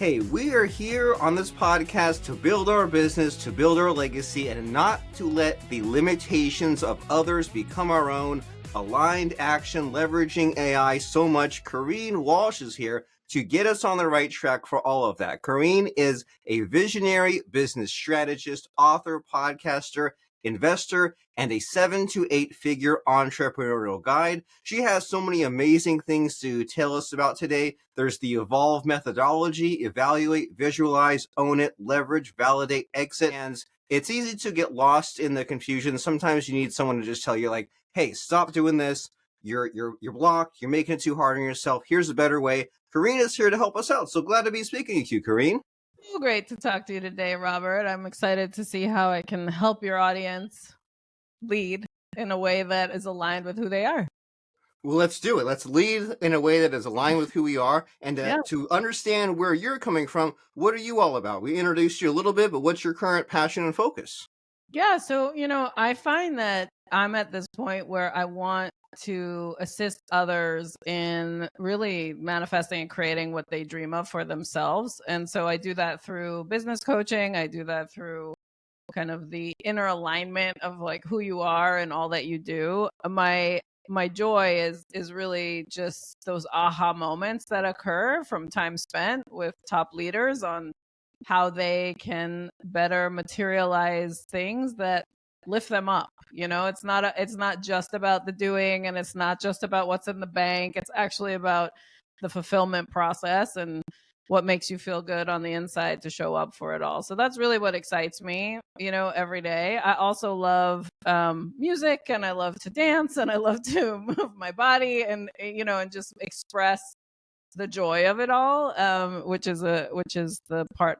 Hey, we are here on this podcast to build our business, to build our legacy, and not to let the limitations of others become our own. Aligned action, leveraging AI so much. Kareen Walsh is here to get us on the right track for all of that. Kareen is a visionary business strategist, author, podcaster, investor, and a 7 to 8 figure entrepreneurial guide. She has so many amazing things to tell us about today. There's the evolve methodology: evaluate, visualize, own it, leverage, validate, exit. And it's easy to get lost in the confusion. Sometimes you need someone to just tell you, like, hey, stop doing this. You're blocked. You're making it too hard on yourself. Here's a better way. Kareen is here to help us out. So glad to be speaking to you, Kareen. So great to talk to you today, Robert. I'm excited to see how I can help your audience lead in a way that is aligned with who they are. Well, let's do it. Let's lead in a way that is aligned with who we are. And Yeah. to understand where you're coming from, what are you all about? We introduced you a little bit, but what's your current passion and focus? Yeah. So, I find that I'm at this point where I want to assist others in really manifesting and creating what they dream of for themselves. And so I do that through business coaching. I do that through kind of the inner alignment of like who you are and all that you do. My joy is really just those aha moments that occur from time spent with top leaders on how they can better materialize things that lift them up. It's not just about the doing, and it's not just about what's in the bank. It's actually about the fulfillment process and what makes you feel good on the inside to show up for it all. So that's really what excites me, every day. I also love music, and I love to dance, and I love to move my body, and and just express the joy of it all, which is the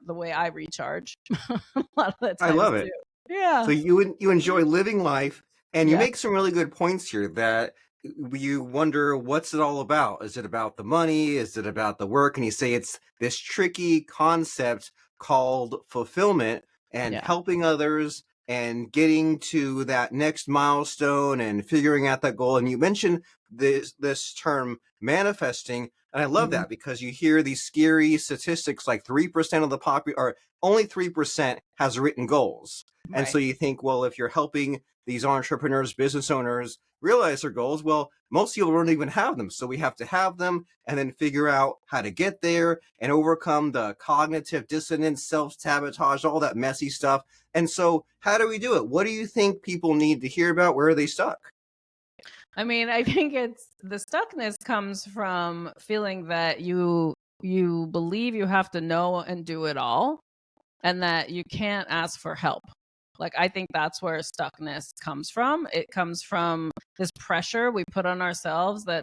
way I recharge a lot of the I times love it. too. Yeah. So you enjoy living life, and you Yeah. make some really good points here that you wonder, what's it all about? Is it about the money? Is it about the work? And you say it's this tricky concept called fulfillment and Yeah. helping others and getting to that next milestone and figuring out that goal. And you mentioned this term manifesting. And I love Mhm. that because you hear these scary statistics like 3% of the or only 3% has written goals. And Right. so you think, well, if you're helping these entrepreneurs, business owners realize their goals, well, most people don't even have them. So we have to have them and then figure out how to get there and overcome the cognitive dissonance, self-sabotage, all that messy stuff. And so how do we do it? What do you think people need to hear about? Where are they stuck? I mean, I think it's the stuckness comes from feeling that you believe you have to know and do it all, and that you can't ask for help. Like, I think that's where stuckness comes from. It comes from this pressure we put on ourselves that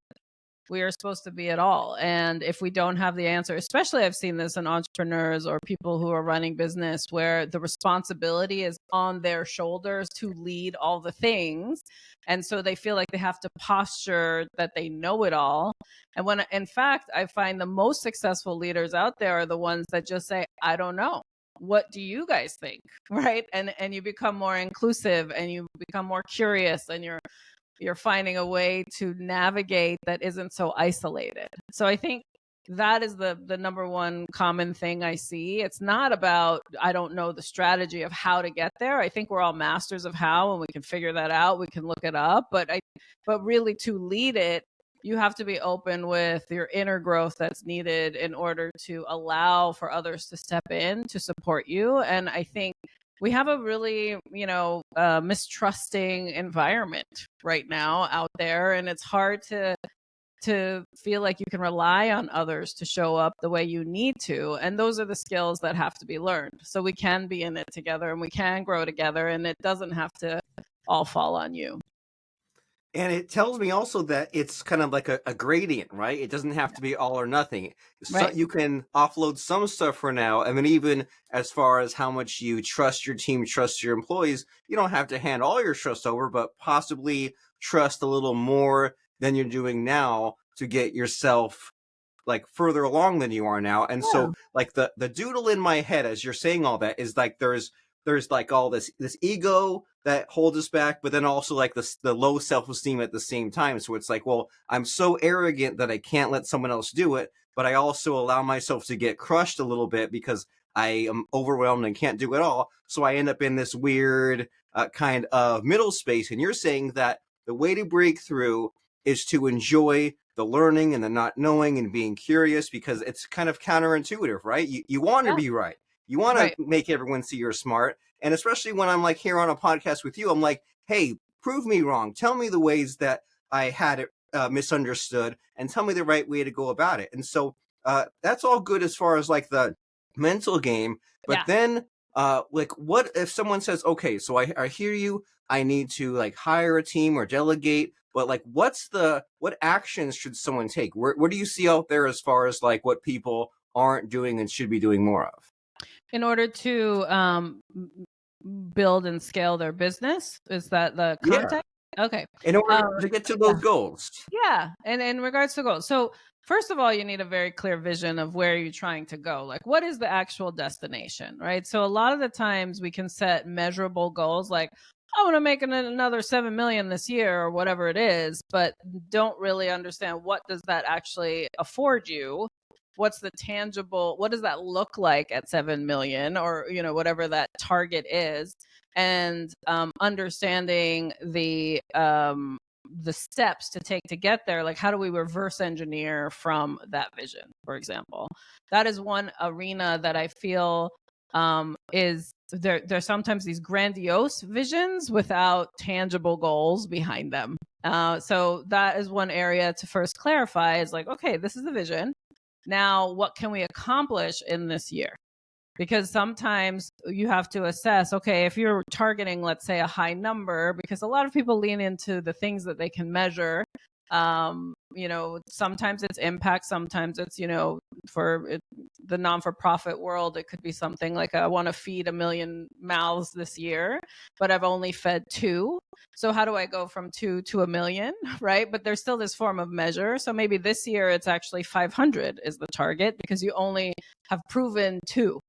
we are supposed to be at all. And if we don't have the answer, especially I've seen this in entrepreneurs or people who are running business where the responsibility is on their shoulders to lead all the things. And so they feel like they have to posture that they know it all. And when, in fact, I find the most successful leaders out there are the ones that just say, I don't know. What do you guys think? Right. And you become more inclusive, and you become more curious, and you're finding a way to navigate that isn't so isolated. So I think that is the number one common thing I see. It's not about, I don't know the strategy of how to get there. I think we're all masters of how, and we can figure that out. We can look it up, but really to lead it, you have to be open with your inner growth that's needed in order to allow for others to step in to support you. And I think we have a really, mistrusting environment right now out there, and it's hard to feel like you can rely on others to show up the way you need to. And those are the skills that have to be learned, so we can be in it together and we can grow together, and it doesn't have to all fall on you. And it tells me also that it's kind of like a gradient, right? It doesn't have to be all or nothing. So Right. you can offload some stuff for now. I mean, even as far as how much you trust your team, trust your employees, you don't have to hand all your trust over, but possibly trust a little more than you're doing now to get yourself like further along than you are now. And Yeah. so like the doodle in my head as you're saying all that is like there's like all this ego that holds us back, but then also like the low self-esteem at the same time. So it's like, well, I'm so arrogant that I can't let someone else do it. but I also allow myself to get crushed a little bit because I am overwhelmed and can't do it all. So I end up in this weird kind of middle space. And you're saying that the way to break through is to enjoy the learning and the not knowing and being curious, because it's kind of counterintuitive, right? You want to Yeah. be right. You want to Right. make everyone see you're smart. And especially when I'm like here on a podcast with you, I'm like, hey, prove me wrong. Tell me the ways that I had it misunderstood and tell me the right way to go about it. And so that's all good as far as like the mental game. But Yeah. then like what if someone says, okay, so I hear you, I need to like hire a team or delegate, but like what actions should someone take? What do you see out there as far as like what people aren't doing and should be doing more of? In order to build and scale their business, is that the Yeah, context? Okay. in order Um, to get to yeah. those goals. Yeah, and in regards to goals, so first of all, you need a very clear vision of where you're trying to go. Like, what is the actual destination, right? So a lot of the times we can set measurable goals, like I want to make another 7 million this year or whatever it is, but don't really understand what does that actually afford you. What's the tangible? What does that look like at 7 million, or whatever that target is, and understanding the steps to take to get there. Like, how do we reverse engineer from that vision, for example? That is one arena that I feel is there's sometimes these grandiose visions without tangible goals behind them. So that is one area to first clarify, is like, okay, this is the vision. Now what can we accomplish in this year? Because sometimes you have to assess, okay, if you're targeting, let's say, a high number, because a lot of people lean into the things that they can measure. Sometimes it's impact, sometimes it's, the non-for-profit world, it could be something like, I want to feed 1 million mouths this year, but I've only fed 2. So how do I go from 2 to 1 million, right? But there's still this form of measure. So maybe this year it's actually 500 is the target, because you only have proven 2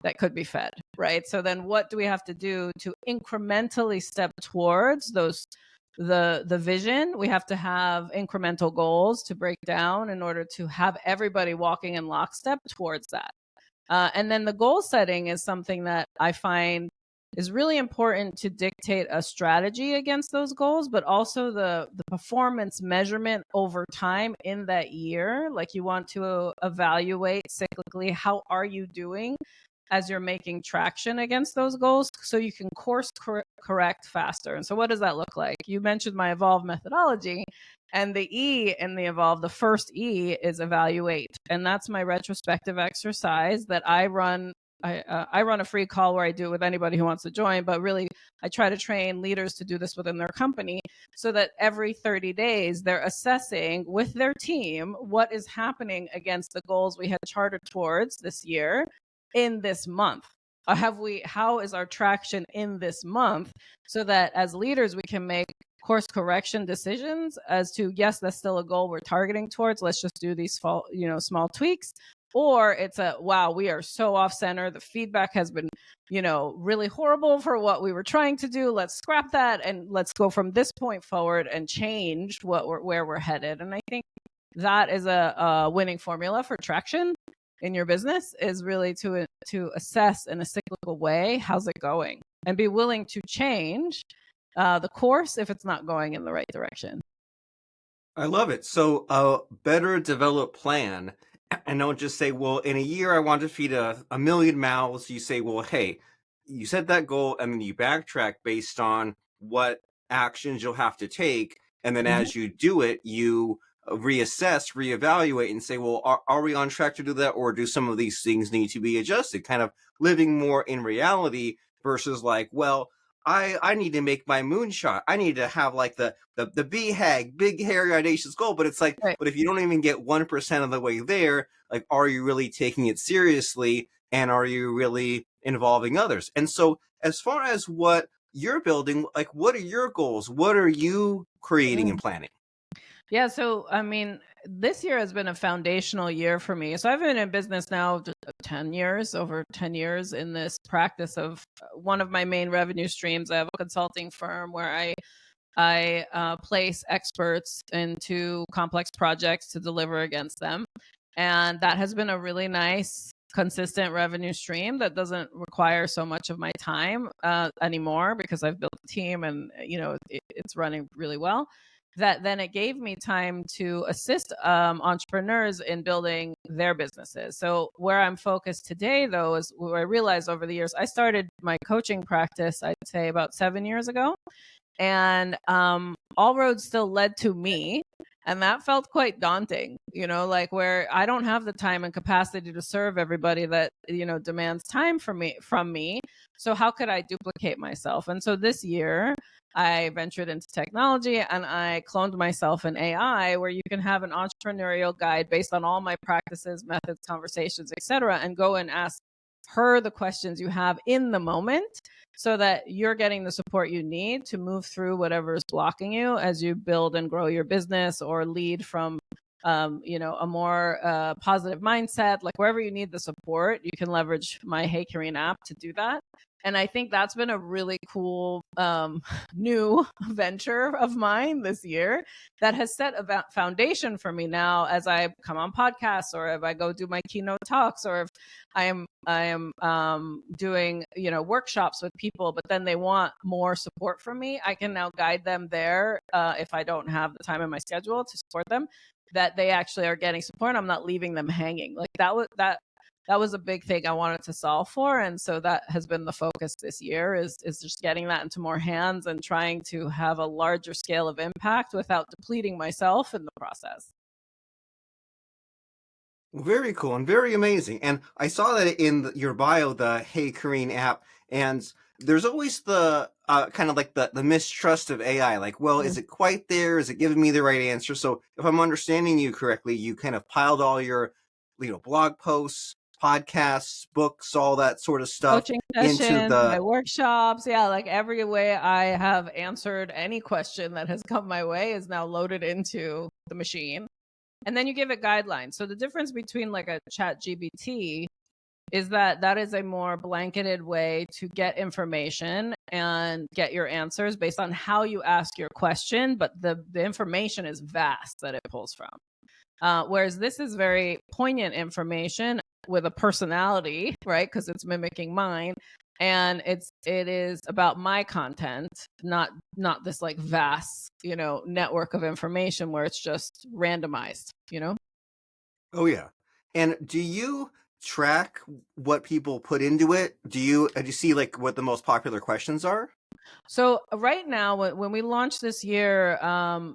that could be fed, right? So then what do we have to do to incrementally step towards the vision? We have to have incremental goals to break down in order to have everybody walking in lockstep towards that. And then the goal setting is something that I find is really important to dictate a strategy against those goals, but also the performance measurement over time in that year. Like, you want to evaluate cyclically, how are you doing as you're making traction against those goals, so you can course correct faster. And so what does that look like? You mentioned my evolve methodology, and the E in the evolve, the first E is evaluate. And that's my retrospective exercise that I run. I run a free call where I do it with anybody who wants to join, but really I try to train leaders to do this within their company, so that every 30 days they're assessing with their team what is happening against the goals we had charted towards this year in this month. How is our traction in this month, so that as leaders we can make course correction decisions as to, yes, that's still a goal we're targeting towards, let's just do these small tweaks. Or it's a, wow, we are so off center, the feedback has been really horrible for what we were trying to do, let's scrap that and let's go from this point forward and change where we're headed. And I think that is a winning formula for traction in your business, is really to assess in a cyclical way, how's it going, and be willing to change the course if it's not going in the right direction. I love it. So a better developed plan, and don't just say, well, in a year I want to feed a million mouths. You say, well, hey, you set that goal and then you backtrack based on what actions you'll have to take. And then Mhm. as you do it, you reassess, reevaluate, and say, well, are we on track to do that? Or do some of these things need to be adjusted? Kind of living more in reality versus like, well, I need to make my moonshot. I need to have like the BHAG, big hairy audacious goal. But it's like, Right. but if you don't even get 1% of the way there, like, are you really taking it seriously? And are you really involving others? And so as far as what you're building, like, what are your goals? What are you creating and planning? Yeah, so I mean, this year has been a foundational year for me. So I've been in business now 10 years, over 10 years in this practice of one of my main revenue streams. I have a consulting firm where I place experts into complex projects to deliver against them. And that has been a really nice, consistent revenue stream that doesn't require so much of my time anymore because I've built a team and it's running really well. That then it gave me time to assist entrepreneurs in building their businesses. So where I'm focused today, though, is what I realized over the years. I started my coaching practice, I'd say about 7 years ago, and all roads still led to me, and that felt quite daunting, like where I don't have the time and capacity to serve everybody that demands time from me. So how could I duplicate myself? And so this year I ventured into technology and I cloned myself in AI, where you can have an entrepreneurial guide based on all my practices, methods, conversations, etc., and go and ask her the questions you have in the moment, so that you're getting the support you need to move through whatever is blocking you as you build and grow your business or lead from a more positive mindset. Like wherever you need the support, you can leverage my Hey Kareen app to do that. And I think that's been a really cool new venture of mine this year that has set a foundation for me now as I come on podcasts, or if I go do my keynote talks, or if I am doing workshops with people, but then they want more support from me. I can now guide them there if I don't have the time in my schedule to support them, that they actually are getting support. I'm not leaving them hanging. Like that was a big thing I wanted to solve for. And so that has been the focus this year, is just getting that into more hands and trying to have a larger scale of impact without depleting myself in the process. Very cool and very amazing. And I saw that in your bio, the Hey Kareen app, and there's always the kind of like the mistrust of AI. Like, well, is it quite there? Is it giving me the right answer? So if I'm understanding you correctly, you kind of piled all your, blog posts, podcasts, books, all that sort of stuff Coaching into sessions, my the. workshops. Yeah, like every way I have answered any question that has come my way is now loaded into the machine. And then you give it guidelines. So the difference between like a chat GBT is that is a more blanketed way to get information and get your answers based on how you ask your question, but the information is vast that it pulls from. Whereas this is very poignant information with a personality, right? Because it's mimicking mine, and it is about my content, not this like vast network of information where it's just randomized. Oh yeah. And do you track what people put into it? Do you see like what the most popular questions are? So right now, when we launched this year,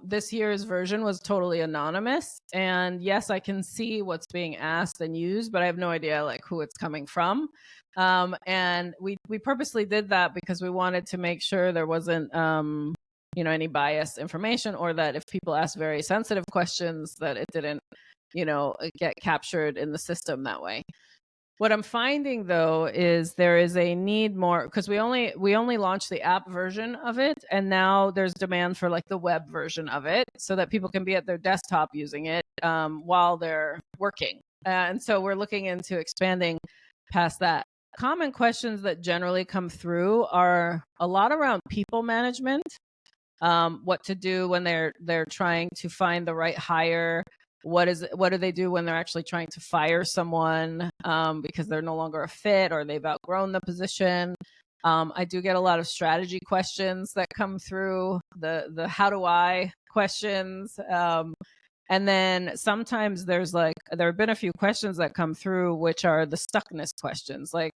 this year's version was totally anonymous. And yes, I can see what's being asked and used, but I have no idea like who it's coming from. And we purposely did that because we wanted to make sure there wasn't any biased information, or that if people ask very sensitive questions, that it didn't get captured in the system that way. What I'm finding though is there is a need more, because we only launched the app version of it, and now there's demand for like the web version of it, so that people can be at their desktop using it while they're working. And so we're looking into expanding past that. Common questions that generally come through are a lot around people management, what to do when they're trying to find the right hire. What do they do when they're actually trying to fire someone because they're no longer a fit or they've outgrown the position? I do get a lot of strategy questions that come through, the how do I questions. And then sometimes there have been a few questions that come through, which are the stuckness questions. Like,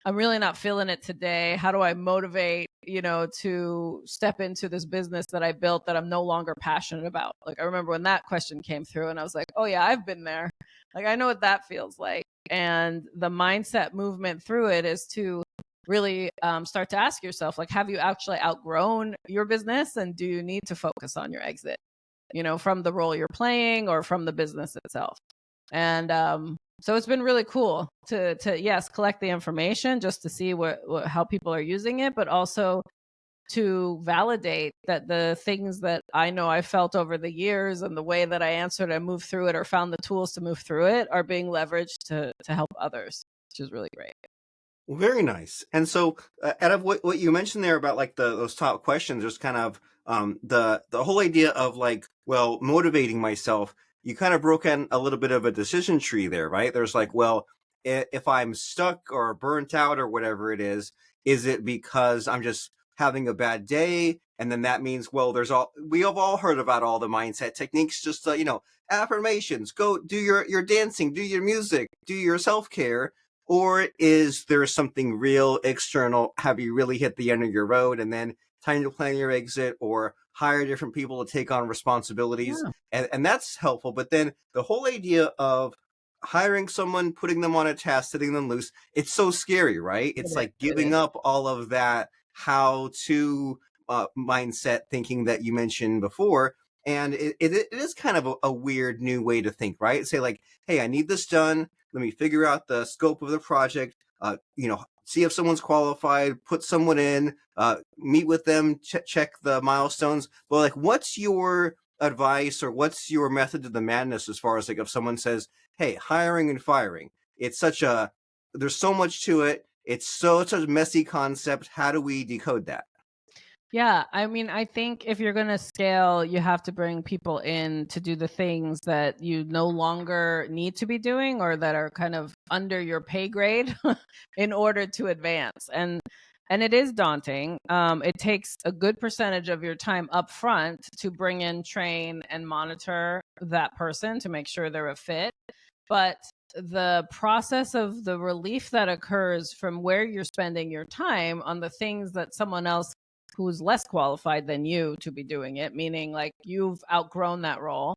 I'm really not feeling it today. How do I motivate, to step into this business that I built that I'm no longer passionate about? Like, I remember when that question came through and I was like, oh yeah, I've been there. Like, I know what that feels like. And the mindset movement through it is to really start to ask yourself, like, have you actually outgrown your business, and do you need to focus on your exit, from the role you're playing or from the business itself? And so it's been really cool to yes, collect the information just to see how people are using it, but also to validate that the things that I know I felt over the years and the way that I answered and moved through it or found the tools to move through it are being leveraged to help others, which is really great. Well, very nice. And so, out of what you mentioned there about like those top questions, there's kind of the whole idea of like, well, motivating myself. you kind of broke in a little bit of a decision tree there, right? There's like, well, if I'm stuck or burnt out or whatever it is it because I'm just having a bad day? And then that means, well, we have all heard about all the mindset techniques, just, affirmations, go do your dancing, do your music, do your self-care. Or is there something real external? Have you really hit the end of your road and then time to plan your exit or hire different people to take on responsibilities? Yeah. And that's helpful. But then the whole idea of hiring someone, putting them on a task, setting them loose, it's so scary, right? It's like It giving is. up all of that how to mindset thinking that you mentioned before. And it is kind of a weird new way to think, right? Say like, hey, I need this done. Let me figure out the scope of the project. See if someone's qualified, put someone in, meet with them, check the milestones. But like, what's your advice or what's your method to the madness as far as like if someone says, hey, hiring and firing, there's so much to it. It's such a messy concept. How do we decode that? Yeah, I mean, I think if you're going to scale, you have to bring people in to do the things that you no longer need to be doing or that are kind of under your pay grade in order to advance. And it is daunting. It takes a good percentage of your time up front to bring in, train, and monitor that person to make sure they're a fit. But the process of the relief that occurs from where you're spending your time on the things that someone else who's less qualified than you to be doing it, meaning like you've outgrown that role,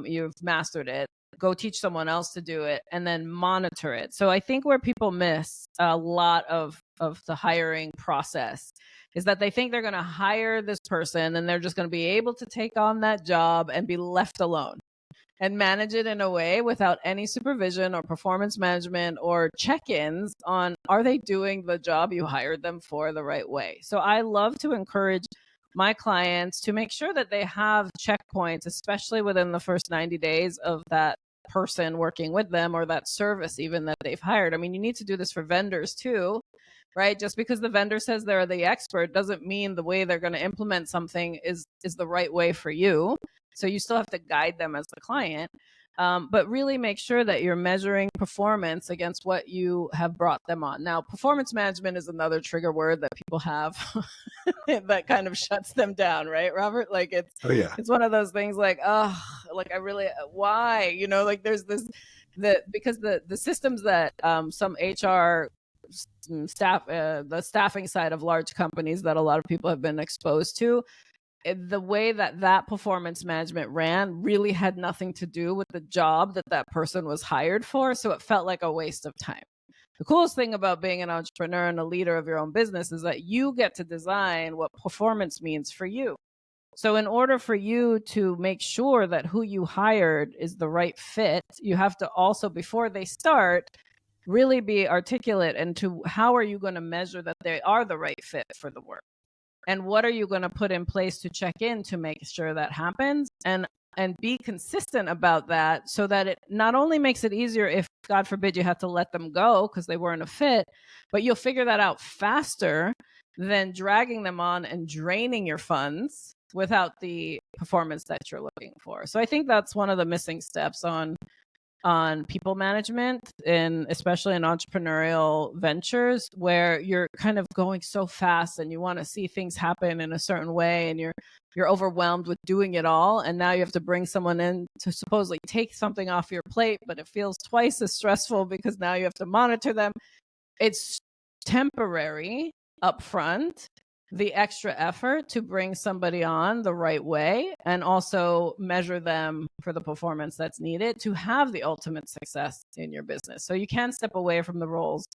you've mastered it, go teach someone else to do it and then monitor it. So I think where people miss a lot of the hiring process is that they think they're going to hire this person and they're just going to be able to take on that job and be left alone and manage it in a way without any supervision or performance management or check-ins on, are they doing the job you hired them for the right way? So I love to encourage my clients to make sure that they have checkpoints, especially within the first 90 days of that person working with them or that service even that they've hired. I mean, you need to do this for vendors too, right? Just because the vendor says they're the expert doesn't mean the way they're going to implement something is the right way for you. So you still have to guide them as the client, but really make sure that you're measuring performance against what you have brought them on. Now, performance management is another trigger word that people have that kind of shuts them down, right, Robert? Like Oh yeah. it's one of those things like, oh, like I really, why, like there's this, because the systems that some HR staff, the staffing side of large companies that a lot of people have been exposed to, the way that that performance management ran really had nothing to do with the job that that person was hired for. So it felt like a waste of time. The coolest thing about being an entrepreneur and a leader of your own business is that you get to design what performance means for you. So, in order for you to make sure that who you hired is the right fit, you have to also, before they start, really be articulate into how are you going to measure that they are the right fit for the work, and what are you going to put in place to check in to make sure that happens, and be consistent about that so that it not only makes it easier if god forbid you have to let them go because they weren't a fit, but you'll figure that out faster than dragging them on and draining your funds without the performance that you're looking for. So I think that's one of the missing steps on people management, and especially in entrepreneurial ventures where you're kind of going so fast and you want to see things happen in a certain way, and you're overwhelmed with doing it all, and now you have to bring someone in to supposedly take something off your plate, but it feels twice as stressful because now you have to monitor them. It's temporary upfront, the extra effort to bring somebody on the right way and also measure them for the performance that's needed to have the ultimate success in your business. So you can step away from the roles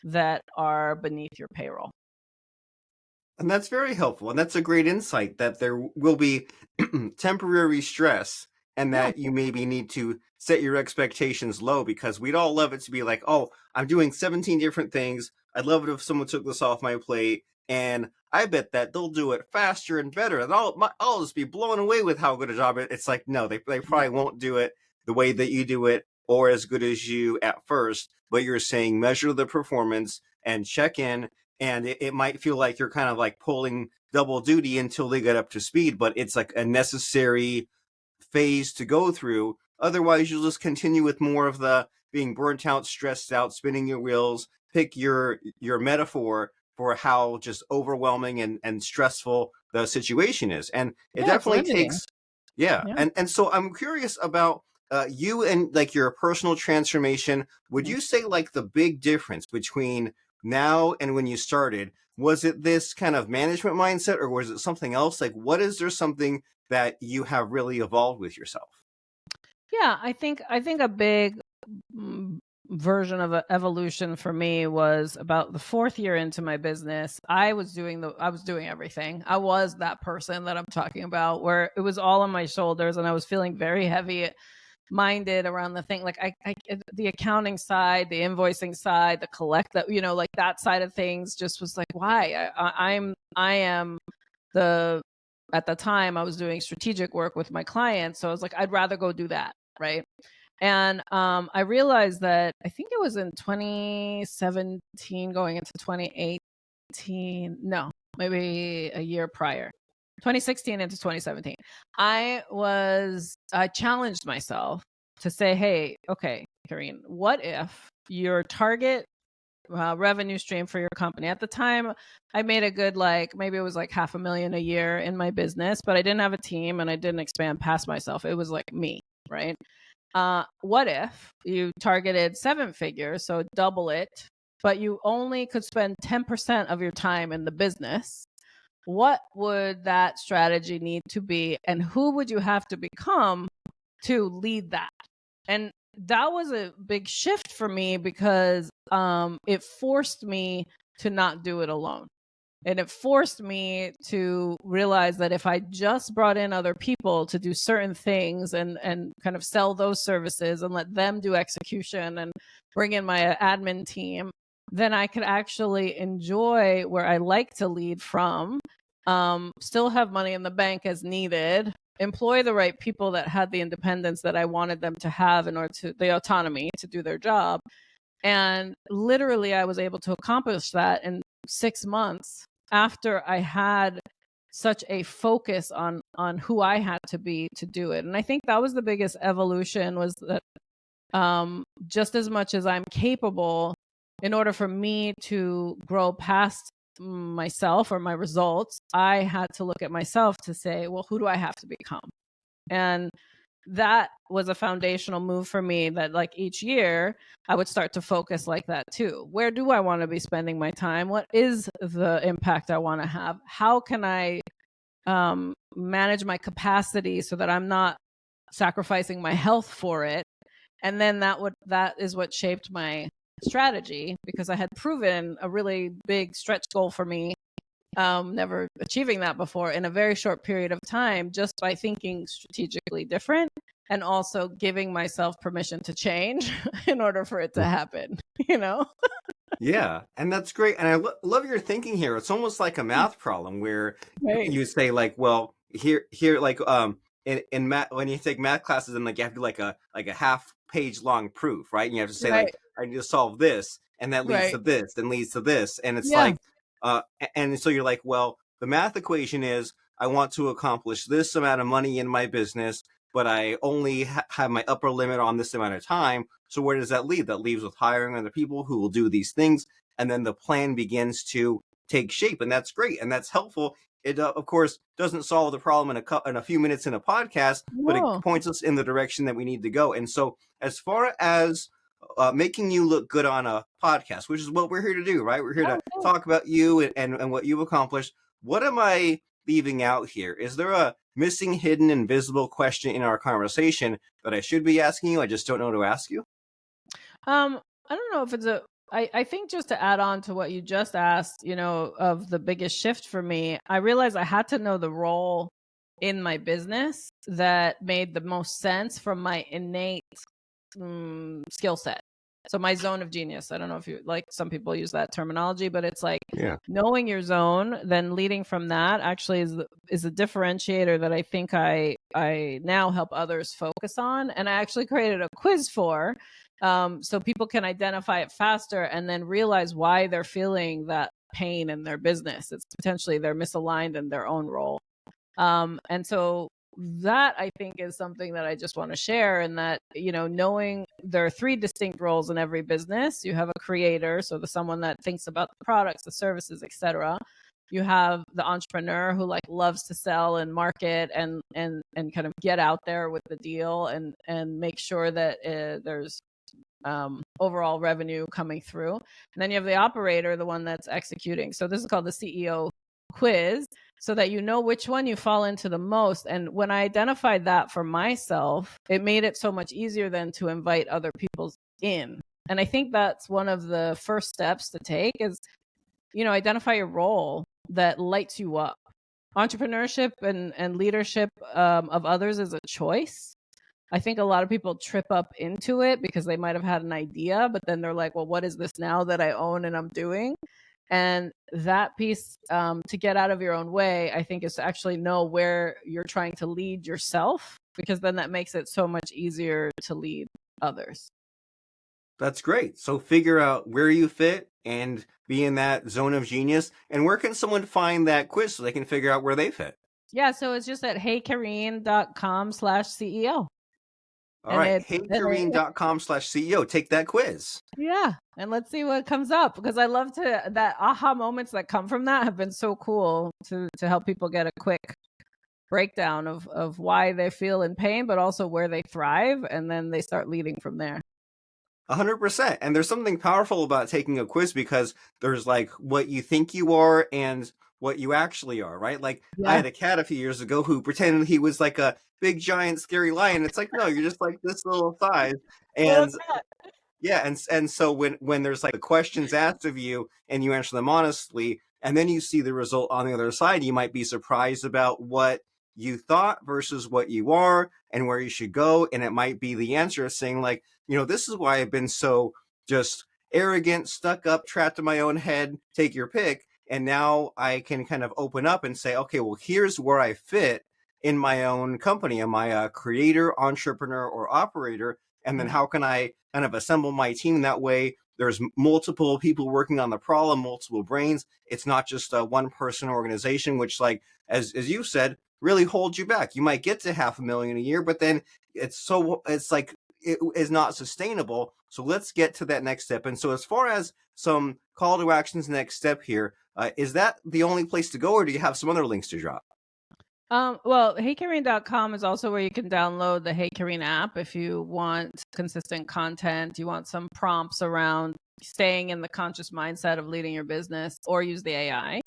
that are beneath your payroll. And that's very helpful. And that's a great insight that there will be temporary stress and Yeah. that you maybe need to set your expectations low, because we'd all love it to be like, oh, I'm doing 17 different things. I'd love it if someone took this off my plate. And I bet that they'll do it faster and better. And I'll just be blown away with how good a job it's like, no, they probably won't do it the way that you do it or as good as you at first. But you're saying measure the performance and check in, and it might feel like you're kind of like pulling double duty until they get up to speed, but it's like a necessary phase to go through. Otherwise, you'll just continue with more of the being burnt out, stressed out, spinning your wheels. Pick your metaphor for how just overwhelming and stressful the situation is. And it Yeah, it's definitely limiting. takes, yeah. Yeah. And so I'm curious about you and like your personal transformation. Would Mhm. you say like the big difference between now and when you started, was it this kind of management mindset or was it something else? Like, what is there something that you have really evolved with yourself? Yeah, I think a big mm, version of a evolution for me was about the fourth year into my business. I was doing everything. I was that person that I'm talking about where it was all on my shoulders and I was feeling very heavy minded around the thing like the accounting side, the invoicing side, the collect that like that side of things just was like why I am the at the time I was doing strategic work with my clients, so I was like I'd rather go do that, right? And I realized that I think it was in 2017 going into 2018, no, maybe a year prior, 2016 into 2017. I challenged myself to say, hey, okay, Kareen, what if your target revenue stream for your company at the time, I made a good, like, maybe it was like 500,000 a year in my business, but I didn't have a team and I didn't expand past myself. It was like me, right? What if you targeted seven figures, so double it, but you only could spend 10% of your time in the business? What would that strategy need to be? And who would you have to become to lead that? And that was a big shift for me because it forced me to not do it alone. And it forced me to realize that if I just brought in other people to do certain things and kind of sell those services and let them do execution and bring in my admin team, then I could actually enjoy where I like to lead from, still have money in the bank as needed, employ the right people that had the independence that I wanted them to have in order to the autonomy to do their job. And literally, I was able to accomplish that in 6 months after I had such a focus on who I had to be to do it. And I think that was the biggest evolution was that just as much as I'm capable, in order for me to grow past myself or my results, I had to look at myself to say, well, who do I have to become? And that was a foundational move for me that like each year I would start to focus like that too. Where do I want to be spending my time? What is the impact I want to have? How can I manage my capacity so that I'm not sacrificing my health for it? And then that is what shaped my strategy because I had proven a really big stretch goal for me, never achieving that before in a very short period of time just by thinking strategically different and also giving myself permission to change in order for it to happen, you know? Yeah, and that's great. And I love your thinking here. It's almost like a math problem where Right. you say like, well, here, like, in math, when you take math classes and like you have to do like a half page long proof, right? And you have to say Right. like, I need to solve this, and that leads to Right. this, and leads to this, and it's Yeah. like, and so you're like, well, the math equation is I want to accomplish this amount of money in my business, but I only have my upper limit on this amount of time. So where does that lead? That leaves with hiring other people who will do these things, and then the plan begins to take shape, and that's great and that's helpful. It of course doesn't solve the problem in a few minutes in a podcast, but it No. points us in the direction that we need to go. And so, as far as making you look good on a podcast, which is what we're here to do, right? We're here to Oh, no. talk about you and what you've accomplished. What am I leaving out here? Is there a missing, hidden, invisible question in our conversation that I should be asking you? I just don't know to ask you. I don't know if it's a I think just to add on to what you just asked, of the biggest shift for me, I realized I had to know the role in my business that made the most sense from my innate skill set. So my zone of genius. I don't know if you like some people use that terminology, but it's like Yeah. knowing your zone, then leading from that actually is a differentiator that I think I now help others focus on. And I actually created a quiz for so people can identify it faster and then realize why they're feeling that pain in their business. It's potentially they're misaligned in their own role. And so that I think is something that I just want to share. And that, knowing there are three distinct roles in every business. You have a creator, so the someone that thinks about the products, the services, etc. You have the entrepreneur who like loves to sell and market and kind of get out there with the deal and make sure that there's overall revenue coming through. And then you have the operator, the one that's executing. So this is called the CEO quiz, so that you know which one you fall into the most. And when I identified that for myself, it made it so much easier then to invite other people in. And I think that's one of the first steps to take is, identify your role that lights you up. Entrepreneurship and leadership of others is a choice. I think a lot of people trip up into it because they might have had an idea, but then they're like, well, what is this now that I own and I'm doing? And that piece, to get out of your own way, I think, is to actually know where you're trying to lead yourself, because then that makes it so much easier to lead others. That's great. So figure out where you fit and be in that zone of genius. And where can someone find that quiz so they can figure out where they fit? Yeah, so it's just at heykareen.com/CEO. All And right. it, and it heykareen.com/CEO. Take that quiz. Yeah, and let's see what comes up, because I love that aha moments that come from that have been so cool to help people get a quick breakdown of why they feel in pain, but also where they thrive, and then they start leading from there. 100%. And there's something powerful about taking a quiz because there's like what you think you are and what you actually are, right? Like I Yeah. had a cat a few years ago who pretended he was like a big, giant, scary lion. It's like, no, you're just like this little size. Well, And yeah, and so when there's like questions asked of you and you answer them honestly, and then you see the result on the other side, you might be surprised about what you thought versus what you are and where you should go. And it might be the answer saying like, this is why I've been so just arrogant, stuck up, trapped in my own head, take your pick. And now I can kind of open up and say, okay, well, here's where I fit in my own company. Am I a creator, entrepreneur, or operator? And then how can I kind of assemble my team that way? There's multiple people working on the problem, multiple brains. It's not just a one person organization, which like, as you said, really holds you back. You might get to 500,000 a year, but then it's like, it is not sustainable. So let's get to that next step. And so as far as some call to actions, next step here, is that the only place to go, or do you have some other links to drop? Well, heykareen.com is also where you can download the Hey Kareen app if you want consistent content, you want some prompts around staying in the conscious mindset of leading your business, or use the AI.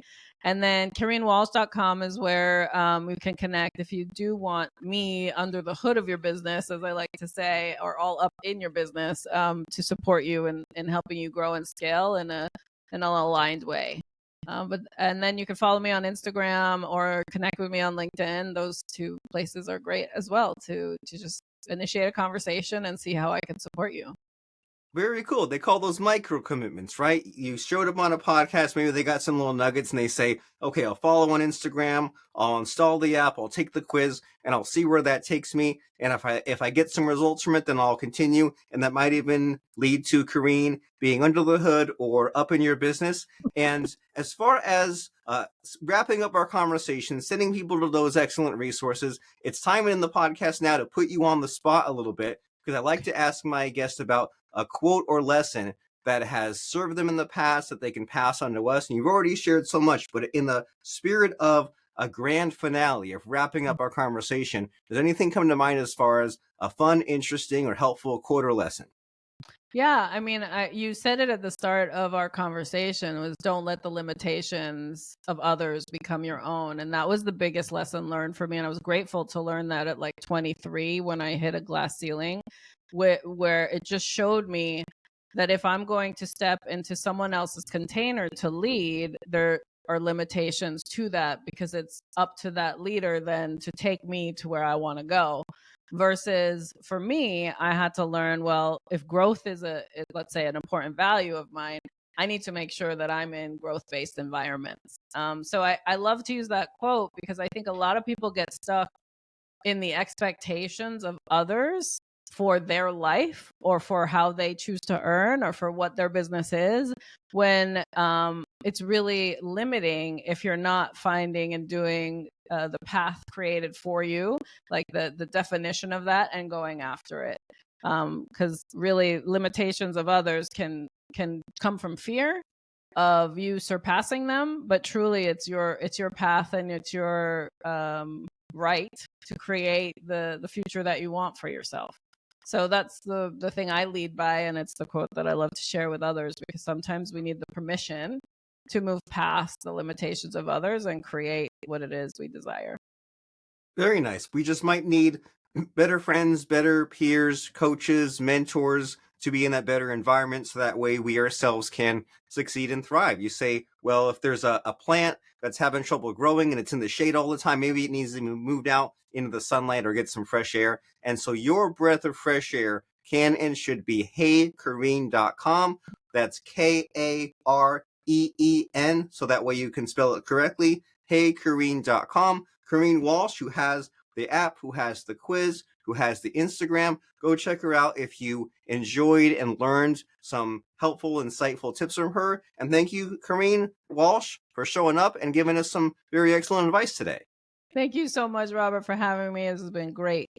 And then KareenWalsh.com is where we can connect if you do want me under the hood of your business, as I like to say, or all up in your business, to support you in helping you grow and scale in an aligned way. And then you can follow me on Instagram or connect with me on LinkedIn. Those two places are great as well to just initiate a conversation and see how I can support you. Very cool. They call those micro commitments, right? You showed up on a podcast, maybe they got some little nuggets and they say, okay, I'll follow on Instagram, I'll install the app, I'll take the quiz, and I'll see where that takes me. And if I get some results from it, then I'll continue. And that might even lead to Kareen being under the hood or up in your business. And as far as wrapping up our conversation, sending people to those excellent resources, it's time in the podcast now to put you on the spot a little bit, because I like to ask my guests about a quote or lesson that has served them in the past that they can pass on to us. And you've already shared so much, but in the spirit of a grand finale of wrapping up our conversation, does anything come to mind as far as a fun, interesting, or helpful quote or lesson? Yeah, I mean, you said it at the start of our conversation, was don't let the limitations of others become your own. And that was the biggest lesson learned for me. And I was grateful to learn that at like 23 when I hit a glass ceiling, where it just showed me that if I'm going to step into someone else's container to lead, there are limitations to that, because it's up to that leader then to take me to where I want to go. Versus for me, I had to learn, well, if growth is let's say, an important value of mine, I need to make sure that I'm in growth-based environments. So I love to use that quote because I think a lot of people get stuck in the expectations of others for their life or for how they choose to earn or for what their business is, when it's really limiting if you're not finding and doing the path created for you, like the definition of that, and going after it. Because really, limitations of others can come from fear of you surpassing them, but truly it's your path, and it's your right to create the future that you want for yourself. So that's the thing I lead by, and it's the quote that I love to share with others, because sometimes we need the permission to move past the limitations of others and create what it is we desire. Very nice. We just might need better friends, better peers, coaches, mentors to be in that better environment, so that way we ourselves can succeed and thrive. You say, well, if there's a plant that's having trouble growing and it's in the shade all the time, maybe it needs to be moved out into the sunlight or get some fresh air. And so your breath of fresh air can and should be heykareen.com. That's Kareen. So that way you can spell it correctly. Heykareen.com. Kareen Walsh, who has the app, who has the quiz, who has the Instagram. Go check her out if you enjoyed and learned some helpful, insightful tips from her. And thank you, Kareen Walsh, for showing up and giving us some very excellent advice today. Thank you so much, Robert, for having me. This has been great.